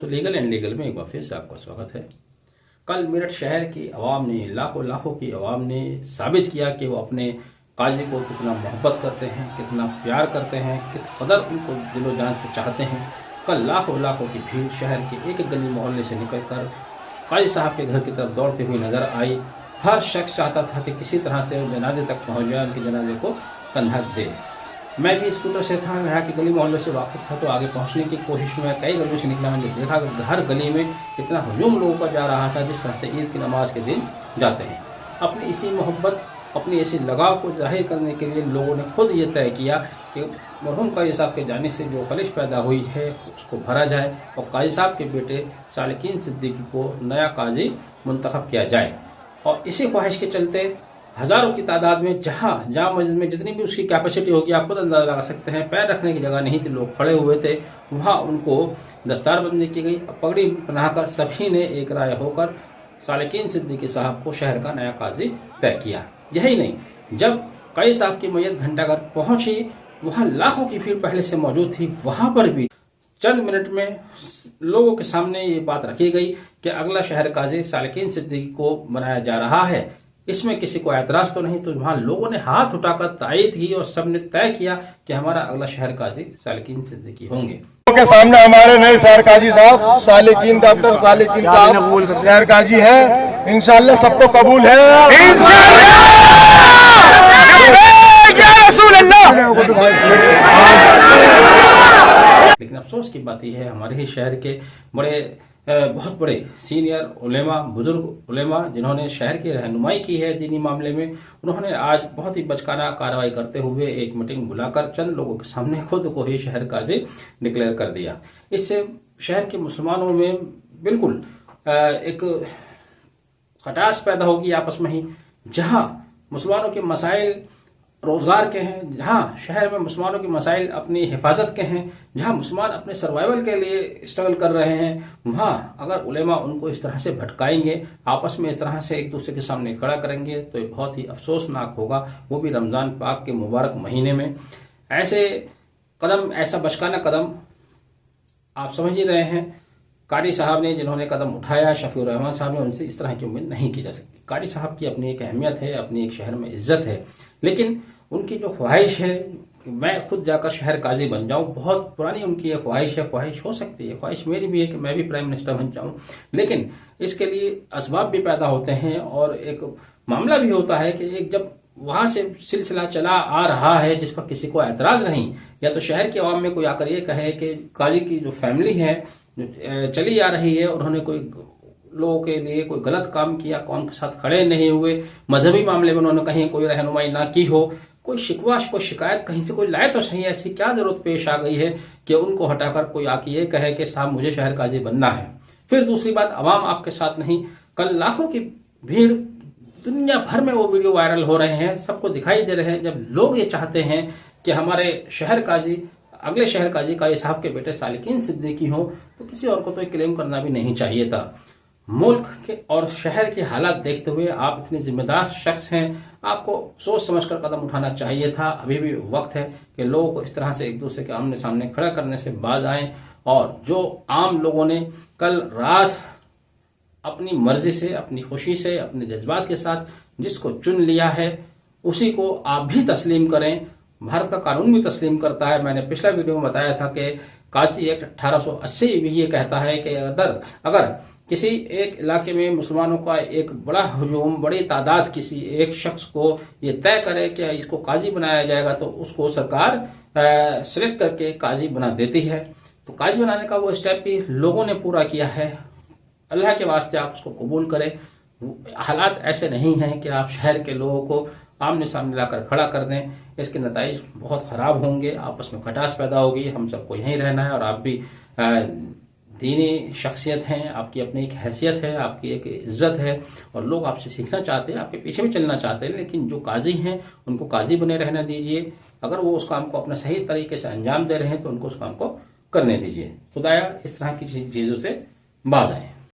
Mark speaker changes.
Speaker 1: तो legal and legal में एक बार फिर से आपका स्वागत है। कल मेरठ शहर की आवाम ने, लाखों की आवाम ने साबित किया कि वो अपने काजी को कितना मोहब्बत करते हैं, कितना प्यार करते हैं, किस कदर उनको दिलो जान से चाहते हैं। कल लाखों की भीड़ शहर के एक गली मोहल्ले से निकलकर काजी साहब के घर की तरफ दौड़ती हुई नजर आई। हर शख्स चाहता था कि किसी तरह से वो जनाजे तक पहुँच जाए, उनके जनाजे को कंधा दे। मैं भी स्कूटर से था, यहाँ की गली मोहल्ले से वाकिफ था, तो आगे पहुँचने की कोशिश में कई गलियों से निकला। मैंने देखा कि हर गली में इतना हजूम लोगों का जा रहा था जिस तरह से ईद की नमाज के दिन जाते हैं। अपनी इसी मोहब्बत, अपनी इसी लगाव को जाहिर करने के लिए लोगों ने खुद ये तय किया कि मरहूम काजी साहब के जाने से जो खलिश पैदा हुई है उसको भरा जाए और काजी साहब के बेटे सालिकीन सिद्दीकी को नया काजी मुंतखब किया जाए। और इसी ख्वाहिश के चलते हजारों की तादाद में जहाँ मस्जिद में जितनी भी उसकी कैपेसिटी होगी, आप खुद अंदाजा लगा सकते हैं, पैर रखने की जगह नहीं थी, लोग खड़े हुए थे, वहाँ उनको दस्तारबंदी की गई। पगड़ी पहनाकर सभी ने एक राय होकर सालिकीन सिद्दीकी साहब को शहर का नया काजी तय किया। यही नहीं, जब काजी साहब की मैयत घंटाघर पहुंची, वहाँ लाखों की भीड़ पहले से मौजूद थी। वहां पर भी चंद मिनट में लोगों के सामने ये बात रखी गई कि अगला शहर काजी सालिकीन सिद्दीकी को बनाया जा रहा है। इसमें किसी को ऐतराज तो नहीं, तो वहां लोगों ने हाथ उठाकर तायीद की और सबने तय किया कि हमारा अगला शहर काजी सालिकीन सिद्दीकी होंगे।
Speaker 2: के सामने हमारे नए शहर काजी साहब सालिकीन, डॉक्टर सालिकीन साहब शहर काजी हैं। इंशाल्लाह सबको कबूल है।
Speaker 1: लेकिन अफसोस की बात यह है, हमारे ही शहर के बहुत बड़े सीनियर उलेमा, बुजुर्ग उलेमा जिन्होंने शहर की रहनुमाई की है दीनी मामले में, उन्होंने आज बहुत ही बचकाना कार्रवाई करते हुए एक मीटिंग बुलाकर चंद लोगों के सामने खुद को ही शहर काजी डिक्लेयर कर दिया। इससे शहर के मुसलमानों में बिल्कुल एक खटास पैदा होगी आपस में ही। जहां मुसलमानों के मसाइल रोजगार के हैं, जहां शहर में मुसलमानों के मसाइल अपनी हिफाजत के हैं, जहां मुसलमान अपने सर्वाइवल के लिए स्ट्रगल कर रहे हैं, वहां अगर उलेमा उनको इस तरह से भटकाएंगे, आपस में इस तरह से एक दूसरे के सामने खड़ा करेंगे, तो ये बहुत ही अफसोसनाक होगा, वो भी रमजान पाक के मुबारक महीने में। ऐसे कदम, ऐसा बचकाना कदम आप समझ ही रहे हैं, कारी साहब ने जिन्होंने कदम उठाया, शफीउर रहमान साहब ने, उनसे इस तरह की उम्मीद नहीं की जा सकती। कारी साहब की अपनी एक अहमियत है, अपनी एक शहर में इज्जत है, लेकिन उनकी जो ख्वाहिश है मैं खुद जाकर शहर काजी बन जाऊं, बहुत पुरानी उनकी ये ख्वाहिश है। ख्वाहिश हो सकती है, ख्वाहिश मेरी भी है कि मैं भी प्राइम मिनिस्टर बन जाऊं, लेकिन इसके लिए असबाब भी पैदा होते हैं और एक मामला भी होता है कि एक जब वहां से सिलसिला चला आ रहा है जिस पर किसी को ऐतराज नहीं, या तो शहर के अवाम में कोई आकर ये कहे कि काजी की जो फैमिली है जो चली आ रही है, उन्होंने कोई लोगों के लिए कोई गलत काम किया, कौम के साथ खड़े नहीं हुए, मजहबी मामले में उन्होंने कहीं कोई रहनुमाई ना की हो, कोई शिकवा, कोई शिकायत कहीं से कोई लाए तो सही, ऐसी क्या जरूरत पेश आ गई है कि उनको हटाकर कोई आके ये कहे कि साहब मुझे शहर काजी बनना है। फिर दूसरी बात, अवाम आपके साथ नहीं। कल लाखों की भीड़, दुनिया भर में वो वीडियो वायरल हो रहे हैं, सबको दिखाई दे रहे हैं। जब लोग ये चाहते हैं कि हमारे शहर काजी, अगले शहर काजी साहब के बेटे सालिकीन सिद्दीकी हो, तो किसी और को तो क्लेम करना भी नहीं चाहिए था। मुल्क के और शहर के हालात देखते हुए आप इतने जिम्मेदार शख्स हैं, आपको सोच समझकर कदम उठाना चाहिए था। अभी भी वक्त है कि लोगों को इस तरह से एक दूसरे के आमने सामने खड़ा करने से बाज आएं, और जो आम लोगों ने कल रात अपनी मर्जी से, अपनी खुशी से, अपने जज्बात के साथ जिसको चुन लिया है, उसी को आप भी तस्लीम करें। भारत का कानून भी तस्लीम करता है। मैंने पिछला वीडियो में बताया था कि काजी एक्ट 1880 भी ये कहता है कि अगर किसी एक इलाके में मुसलमानों का एक बड़ा हुजूम, बड़ी तादाद किसी एक शख्स को ये तय करे कि इसको काजी बनाया जाएगा, तो उसको सरकार सिलेक्ट करके काजी बना देती है। तो काजी बनाने का वो स्टेप भी लोगों ने पूरा किया है। अल्लाह के वास्ते आप उसको कबूल करें। हालात ऐसे नहीं हैं कि आप शहर के लोगों को आमने सामने लाकर खड़ा कर दें, इसके नतीजे बहुत खराब होंगे, आपस में खटास पैदा होगी। हम सबको यहीं रहना है, और आप भी दीनी शख्सियत हैं, आपकी अपनी एक हैसियत है, आपकी एक इज्जत है, और लोग आपसे सीखना चाहते हैं, आपके पीछे भी चलना चाहते हैं, लेकिन जो काजी हैं उनको काजी बने रहना दीजिए। अगर वो उस काम को अपने सही तरीके से अंजाम दे रहे हैं तो उनको उस काम को करने दीजिए। खुदाया इस तरह की चीजों से बाज आए।